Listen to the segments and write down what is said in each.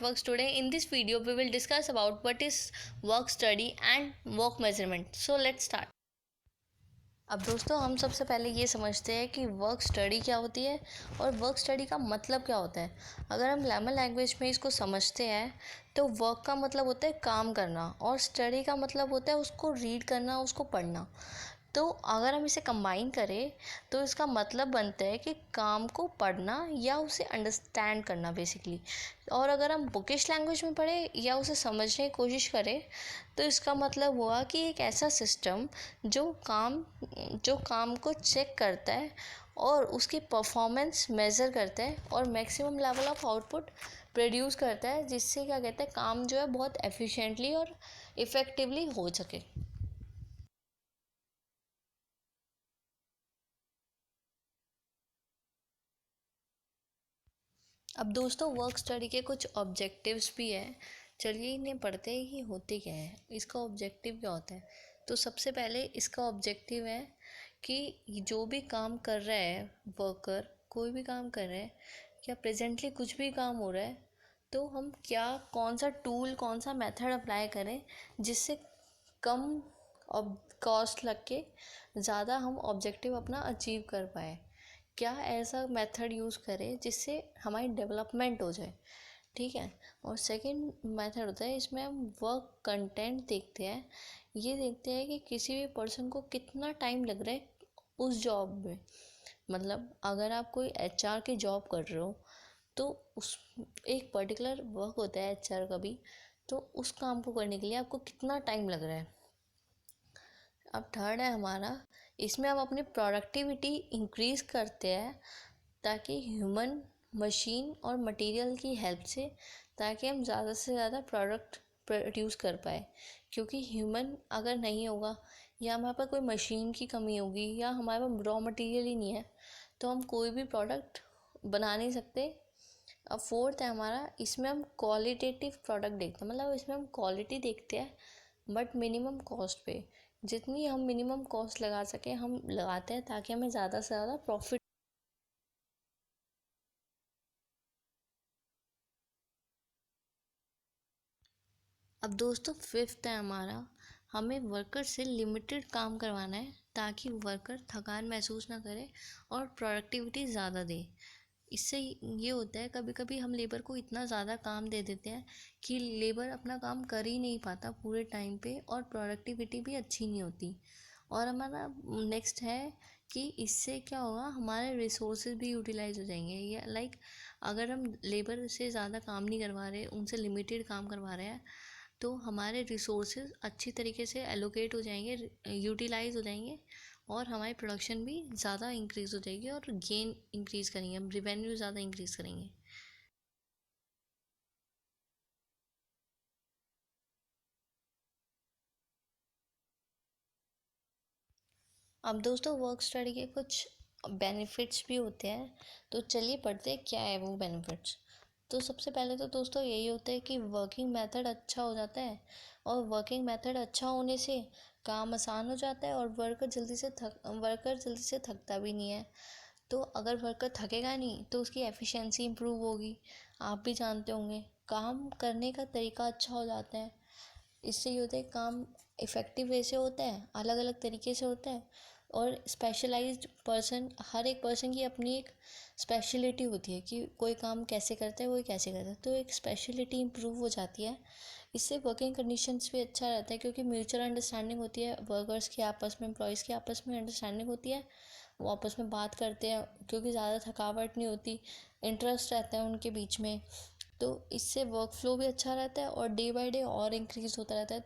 Works today. In this video we will discuss about what is work study and work measurement. So let's start. अब दोस्तों हम सबसे पहले ये समझते हैं कि वर्क स्टडी क्या होती है और वर्क स्टडी का मतलब क्या होता है। अगर हम लेमन लैंग्वेज में इसको समझते हैं तो वर्क का मतलब होता है काम करना और स्टडी का मतलब होता है उसको रीड करना, उसको पढ़ना। तो अगर हम इसे कंबाइन करें तो इसका मतलब बनता है कि काम को पढ़ना या उसे अंडरस्टैंड करना बेसिकली। और अगर हम बुकिश लैंग्वेज में पढ़ें या उसे समझने की कोशिश करें तो इसका मतलब हुआ कि एक ऐसा सिस्टम जो काम को चेक करता है और उसकी परफॉर्मेंस मेज़र करता है और maximum level of output produce करता है, जिससे क्या कहते हैं काम जो है बहुत एफिशिएंटली और इफ़ेक्टिवली हो सके। अब दोस्तों वर्क स्टडी के कुछ ऑब्जेक्टिव्स भी हैं। चलिए इन्हें पढ़ते हैं कि होते क्या है, इसका ऑब्जेक्टिव क्या होता है। तो सबसे पहले इसका ऑब्जेक्टिव है कि जो भी काम कर रहा है वर्कर, कोई भी काम कर रहा है या प्रेजेंटली कुछ भी काम हो रहा है, तो हम कौन सा टूल, कौन सा मेथड अप्लाई करें जिससे कम कॉस्ट लग के ज़्यादा हम ऑब्जेक्टिव अपना अचीव कर पाए। क्या ऐसा मेथड यूज़ करें जिससे हमारी डेवलपमेंट हो जाए, ठीक है। और सेकंड मेथड होता है, इसमें हम वर्क कंटेंट देखते हैं। ये देखते हैं कि किसी भी पर्सन को कितना टाइम लग रहा है उस जॉब में। मतलब अगर आप कोई एचआर की जॉब कर रहे हो तो उस एक पर्टिकुलर वर्क होता है एचआर का भी, तो उस काम को करने के लिए आपको कितना टाइम लग रहा है। अब थर्ड है हमारा, इसमें हम अपनी प्रोडक्टिविटी इंक्रीज़ करते हैं ताकि ह्यूमन, मशीन और मटेरियल की हेल्प से, ताकि हम ज़्यादा से ज़्यादा प्रोडक्ट प्रोड्यूस कर पाए। क्योंकि ह्यूमन अगर नहीं होगा या हमारे पास कोई मशीन की कमी होगी या हमारे पास रॉ मटेरियल ही नहीं है तो हम कोई भी प्रोडक्ट बना नहीं सकते। अब फोर्थ है हमारा, इसमें हम क्वालिटेटिव प्रोडक्ट देखते हैं। मतलब इसमें हम क्वालिटी देखते हैं बट मिनिमम कॉस्ट पे। जितनी हम मिनिमम कॉस्ट लगा सकें हम लगाते हैं ताकि हमें ज़्यादा से ज़्यादा प्रॉफिट। अब दोस्तों फिफ्थ है हमारा, हमें वर्कर से लिमिटेड काम करवाना है ताकि वर्कर थकान महसूस ना करे और प्रोडक्टिविटी ज़्यादा दे। इससे ये होता है कभी कभी हम लेबर को इतना ज़्यादा काम दे देते हैं कि लेबर अपना काम कर ही नहीं पाता पूरे टाइम पे और प्रोडक्टिविटी भी अच्छी नहीं होती। और हमारा नेक्स्ट है कि इससे क्या होगा, हमारे रिसोर्सेज भी यूटिलाइज हो जाएंगे। या अगर हम लेबर से ज़्यादा काम नहीं करवा रहे, उनसे लिमिटेड काम करवा रहे हैं, तो हमारे रिसोर्सेज अच्छी तरीके से एलोकेट हो जाएंगे, यूटिलाइज हो जाएंगे और हमारी प्रोडक्शन भी ज़्यादा इंक्रीज़ हो जाएगी और गेन इंक्रीज़ करेंगे, हम रिवेन्यू ज़्यादा इंक्रीज़ करेंगे। अब दोस्तों वर्क स्टडी के कुछ बेनिफिट्स भी होते हैं, तो चलिए पढ़ते हैं क्या है वो बेनिफिट्स। तो सबसे पहले तो दोस्तों यही होता है कि वर्किंग मेथड अच्छा हो जाता है और वर्किंग मेथड अच्छा होने से काम आसान हो जाता है और वर्कर जल्दी से थकता भी नहीं है। तो अगर वर्कर थकेगा नहीं तो उसकी एफिशिएंसी इंप्रूव होगी। आप भी जानते होंगे काम करने का तरीका अच्छा हो जाता है। इससे ये होता है काम इफ़ेक्टिव वे से होता है, अलग अलग तरीके से होता है। और स्पेशलाइज्ड पर्सन, हर एक पर्सन की अपनी एक स्पेशलिटी होती है कि कोई काम कैसे करता है, कोई कैसे करता है, तो एक स्पेशलिटी इम्प्रूव हो जाती है। इससे वर्किंग कंडीशंस भी अच्छा रहता है क्योंकि म्यूचुअल अंडरस्टैंडिंग होती है, वर्कर्स की आपस में, एम्प्लॉयज़ की आपस में अंडरस्टैंडिंग होती है। वो आपस में बात करते हैं क्योंकि ज़्यादा थकावट नहीं होती, इंटरेस्ट रहता है उनके बीच में। तो इससे वर्क फ्लो भी अच्छा रहता है और डे बाय डे और इंक्रीज़ होता रहता है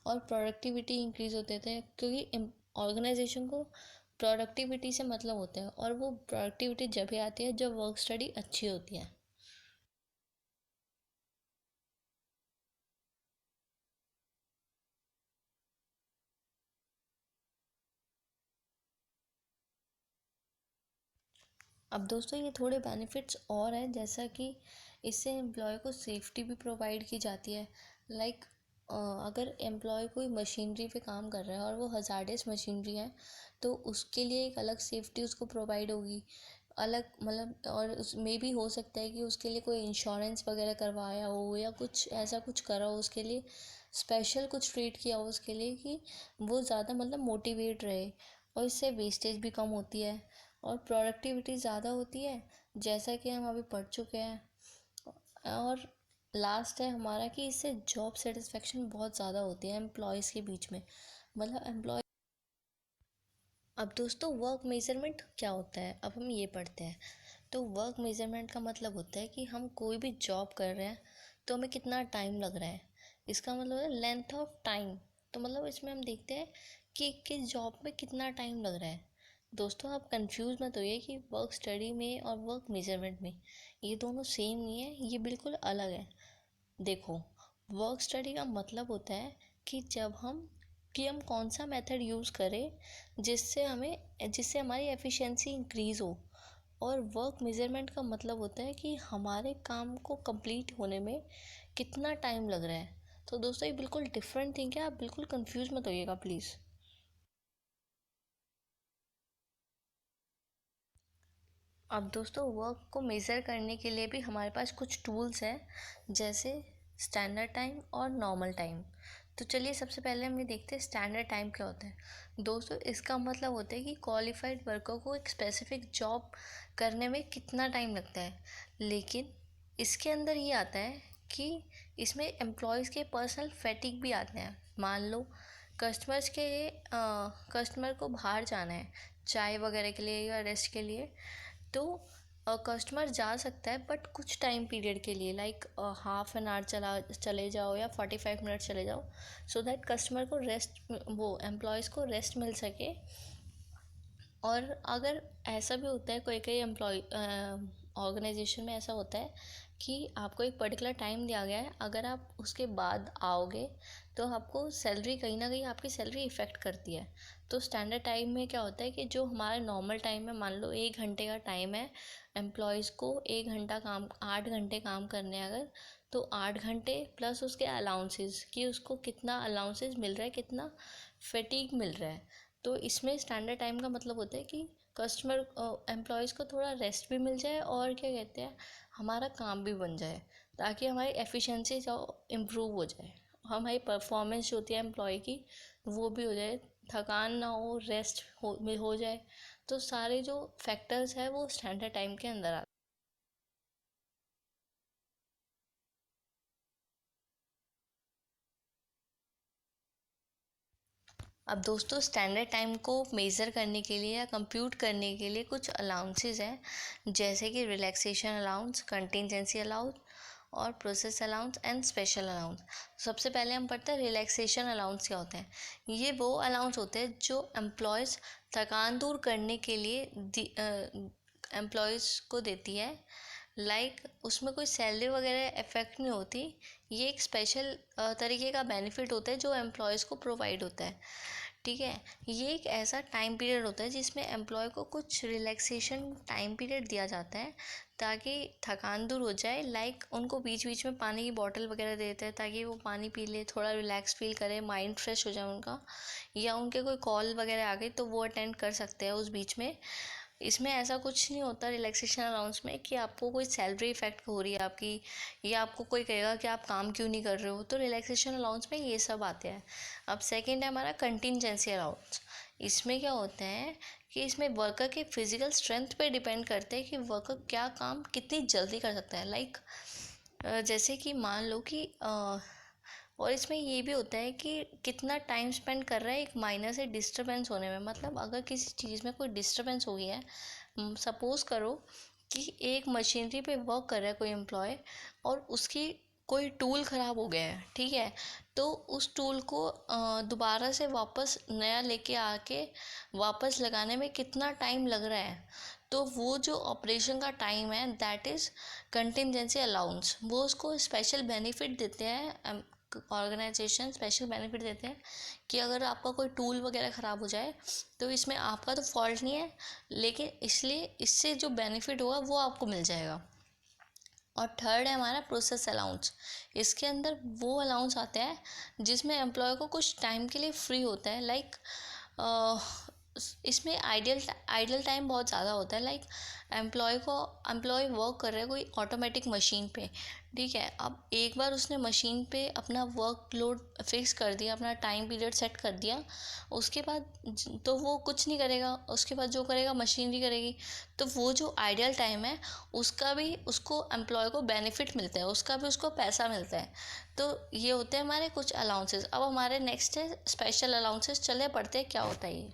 और प्रोडक्टिविटी इंक्रीज़ होते रहते हैं क्योंकि ऑर्गेनाइजेशन को प्रोडक्टिविटी से मतलब होता है और वो प्रोडक्टिविटी जब भी आती है जब वर्क स्टडी अच्छी होती है। अब दोस्तों ये थोड़े बेनिफिट्स और हैं, जैसा कि इससे एम्प्लॉय को सेफ्टी भी प्रोवाइड की जाती है। लाइक अगर एम्प्लॉय कोई मशीनरी पे काम कर रहा है और वो हज़ार्डस मशीनरी है तो उसके लिए एक अलग सेफ्टी उसको प्रोवाइड होगी। अलग मतलब, और उसमें भी हो सकता है कि उसके लिए कोई इंश्योरेंस वगैरह करवाया हो या कुछ ऐसा कुछ करा हो, उसके लिए स्पेशल कुछ ट्रीट किया हो उसके लिए कि वो ज़्यादा मतलब मोटिवेट रहे, और इससे वेस्टेज भी कम होती है और प्रोडक्टिविटी ज़्यादा होती है, जैसा कि हम अभी पढ़ चुके हैं। और लास्ट है हमारा कि इससे जॉब सेटिस्फेक्शन बहुत ज़्यादा होती है एम्प्लॉयज़ के बीच में, मतलब एम्प्लॉय। अब दोस्तों वर्क मेजरमेंट क्या होता है, अब हम ये पढ़ते हैं। तो वर्क मेजरमेंट का मतलब होता है कि हम कोई भी जॉब कर रहे हैं तो हमें कितना टाइम लग रहा है, इसका मतलब है लेंथ ऑफ टाइम। तो मतलब इसमें हम देखते हैं कि किस जॉब में कितना टाइम लग रहा है। दोस्तों आप कंफ्यूज मत होइए कि वर्क स्टडी में और वर्क मेजरमेंट में ये दोनों सेम नहीं है, ये बिल्कुल अलग है। देखो, वर्क स्टडी का मतलब होता है कि जब हम कौन सा मेथड यूज़ करें जिससे हमारी एफिशिएंसी इंक्रीज़ हो। और वर्क मेजरमेंट का मतलब होता है कि हमारे काम को कंप्लीट होने में कितना टाइम लग रहा है। तो दोस्तों ये बिल्कुल डिफरेंट थिंग है, आप बिल्कुल कंफ्यूज मत होइएगा प्लीज़। अब दोस्तों वर्क को मेज़र करने के लिए भी हमारे पास कुछ टूल्स हैं, जैसे स्टैंडर्ड टाइम और नॉर्मल टाइम। तो चलिए सबसे पहले हम ये देखते हैं स्टैंडर्ड टाइम क्या होता है। दोस्तों इसका मतलब होता है कि क्वालिफाइड वर्कर को एक स्पेसिफिक जॉब करने में कितना टाइम लगता है। लेकिन इसके अंदर ये आता है कि इसमें एम्प्लॉयज़ के पर्सनल फैटिग भी आते हैं। मान लो कस्टमर को बाहर जाना है चाय वगैरह के लिए या रेस्ट के लिए, तो कस्टमर जा सकता है बट कुछ टाइम पीरियड के लिए, लाइक हाफ एन आवर चले जाओ या 45 मिनट चले जाओ, सो दैट कस्टमर को रेस्ट, वो एम्प्लॉयज़ को रेस्ट मिल सके। और अगर ऐसा भी होता है कोई कोई एम्प्लॉय ऑर्गेनाइजेशन में ऐसा होता है कि आपको एक पर्टिकुलर टाइम दिया गया है, अगर आप उसके बाद आओगे तो आपको सैलरी, कहीं ना कहीं आपकी सैलरी इफ़ेक्ट करती है। तो स्टैंडर्ड टाइम में क्या होता है कि जो हमारा नॉर्मल टाइम है, मान लो 1 घंटे का टाइम है, एम्प्लॉयज़ को 1 घंटा काम, 8 घंटे काम करने हैं अगर, तो 8 घंटे प्लस उसके अलाउंसेस, कि उसको कितना अलाउंसेस मिल रहा है, कितना फटीग मिल रहा है। तो इसमें स्टैंडर्ड टाइम का मतलब होता है कि कस्टमर एम्प्लॉयज़ को थोड़ा रेस्ट भी मिल जाए और क्या कहते हैं, हमारा काम भी बन जाए, ताकि हमारी एफिशिएंसी जो इम्प्रूव हो जाए, हमारी परफॉर्मेंस जो होती है एम्प्लॉय की वो भी हो जाए, थकान ना हो, रेस्ट हो जाए। तो सारे जो फैक्टर्स हैं वो स्टैंडर्ड टाइम के अंदर आते हैं। अब दोस्तों स्टैंडर्ड टाइम को मेज़र करने के लिए या कंप्यूट करने के लिए कुछ अलाउंसेस हैं, जैसे कि रिलैक्सेशन अलाउंस, कंटिजेंसी अलाउंस और process allowance and special allowance. सबसे पहले हम पढ़ते हैं रिलैक्सेशन अलाउंस क्या होता है। ये वो अलाउंस होते हैं जो एम्प्लॉयज़ थकान दूर करने के लिए एम्प्लॉयज़ को देती है। उसमें कोई सैलरी वगैरह इफ़ेक्ट नहीं होती। ये एक स्पेशल तरीके का बेनिफिट होता है जो एम्प्लॉयज़ को प्रोवाइड होता है। ठीक है, ये एक ऐसा टाइम पीरियड होता है जिसमें एम्प्लॉय को कुछ रिलैक्सेशन टाइम पीरियड दिया जाता है ताकि थकान दूर हो जाए। उनको बीच बीच में पानी की बॉटल वगैरह देते हैं ताकि वो पानी पी ले, थोड़ा रिलैक्स फील करे, माइंड फ्रेश हो जाए उनका, या उनके कोई कॉल वगैरह आ गई तो वो अटेंड कर सकते हैं उस बीच में। इसमें ऐसा कुछ नहीं होता रिलैक्सेशन अलाउंस में कि आपको कोई सैलरी इफ़ेक्ट हो रही है आपकी, या आपको कोई कहेगा कि आप काम क्यों नहीं कर रहे हो। तो रिलैक्सेशन अलाउंस में ये सब आते हैं। अब सेकंड है हमारा कंटिजेंसी अलाउंस। इसमें क्या होता है कि इसमें वर्कर के फिजिकल स्ट्रेंथ पे डिपेंड करते हैं कि वर्कर क्या काम कितनी जल्दी कर सकता है। जैसे कि मान लो कि और इसमें ये भी होता है कि कितना टाइम स्पेंड कर रहा है एक माइनर से डिस्टरबेंस होने में। मतलब अगर किसी चीज़ में कोई डिस्टरबेंस हो गया है, सपोज़ करो कि एक मशीनरी पे वर्क कर रहा है कोई एम्प्लॉय और उसकी कोई टूल ख़राब हो गया है, ठीक है, तो उस टूल को दोबारा से वापस नया लेके आके वापस लगाने में कितना टाइम लग रहा है, तो वो जो ऑपरेशन का टाइम है दैट इज़ कंटिजेंसी अलाउंस। वो उसको स्पेशल बेनिफिट देते हैं, ऑर्गेनाइजेशन स्पेशल बेनिफिट देते हैं कि अगर आपका कोई टूल वगैरह ख़राब हो जाए तो इसमें आपका तो फॉल्ट नहीं है, लेकिन इसलिए इससे जो बेनिफिट होगा वो आपको मिल जाएगा। और थर्ड है हमारा प्रोसेस अलाउंस। इसके अंदर वो अलाउंस आता है जिसमें एम्प्लॉय को कुछ टाइम के लिए फ्री होता है, इसमें आइडियल टाइम बहुत ज़्यादा होता है। लाइक एम्प्लॉय वर्क कर रहा है कोई ऑटोमेटिक मशीन पे, ठीक है। अब एक बार उसने मशीन पे अपना वर्क लोड फिक्स कर दिया, अपना टाइम पीरियड सेट कर दिया, उसके बाद तो वो कुछ नहीं करेगा, उसके बाद जो करेगा मशीनरी करेगी। तो वो जो आइडियल टाइम है उसका भी उसको एम्प्लॉय को बेनिफिट मिलता है, उसका भी उसको पैसा मिलता है। तो ये होते हैं हमारे कुछ अलाउंसेस। अब हमारे नेक्स्ट है स्पेशल अलाउंसेस। चले पढ़ते हैं क्या होता है ये।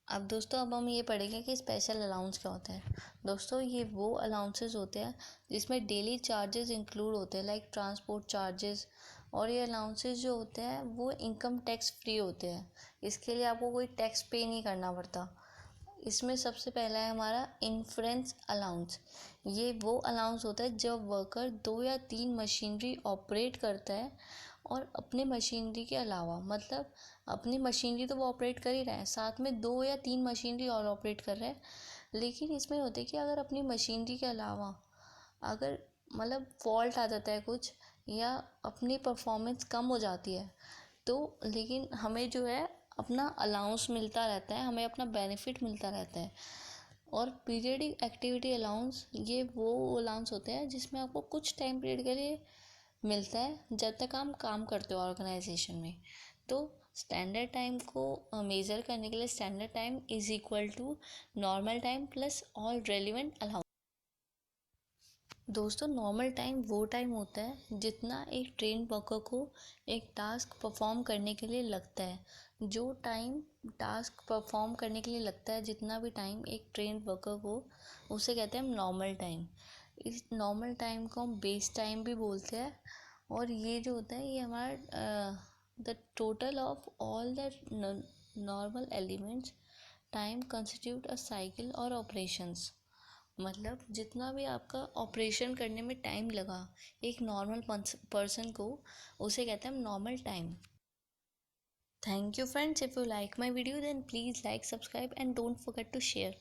अब दोस्तों अब हम ये पढ़ेंगे कि स्पेशल अलाउंस क्या होता है। दोस्तों ये वो अलाउंसेस होते हैं जिसमें डेली चार्जेस इंक्लूड होते हैं, लाइक ट्रांसपोर्ट चार्जेस। और ये अलाउंसेस जो होते हैं वो इनकम टैक्स फ्री होते हैं, इसके लिए आपको कोई टैक्स पे नहीं करना पड़ता। इसमें सबसे पहला है हमारा इन्फ्रेंस अलाउंस। ये वो अलाउंस होता है जब वर्कर 2 या 3 मशीनरी ऑपरेट करता है और अपने मशीनरी के अलावा, मतलब अपनी मशीनरी तो वो ऑपरेट कर ही रहा है, साथ में 2 या 3 मशीनरी और ऑपरेट कर रहा है। लेकिन इसमें होता है कि अगर अपनी मशीनरी के अलावा अगर मतलब फॉल्ट आ जाता है कुछ, या अपनी परफॉर्मेंस कम हो जाती है, तो लेकिन हमें जो है अपना अलाउंस मिलता रहता है, हमें अपना बेनिफिट मिलता रहता है। और पीरियडिक एक्टिविटी अलाउंस, ये वो अलाउंस होते हैं जिसमें आपको कुछ टाइम पीरियड के लिए मिलता है जब तक हम काम करते हो ऑर्गेनाइजेशन में। तो स्टैंडर्ड टाइम को मेज़र करने के लिए standard time is equal to normal time plus all relevant allowance. दोस्तों नॉर्मल टाइम वो टाइम होता है जितना एक ट्रेन वर्कर को एक टास्क परफॉर्म करने के लिए लगता है। जो टाइम टास्क परफॉर्म करने के लिए लगता है, जितना भी टाइम एक ट्रेन वर्कर को, उसे कहते हैं हम नॉर्मल टाइम। इस नॉर्मल टाइम को हम बेस टाइम भी बोलते हैं। और ये जो होता है ये हमारा the total of all the normal elements time constitute a cycle और ऑपरेशंस। मतलब जितना भी आपका ऑपरेशन करने में टाइम लगा एक नॉर्मल पर्सन को, उसे कहते हैं हम normal time. Thank you friends, if you like my video then please like, subscribe and don't forget to share.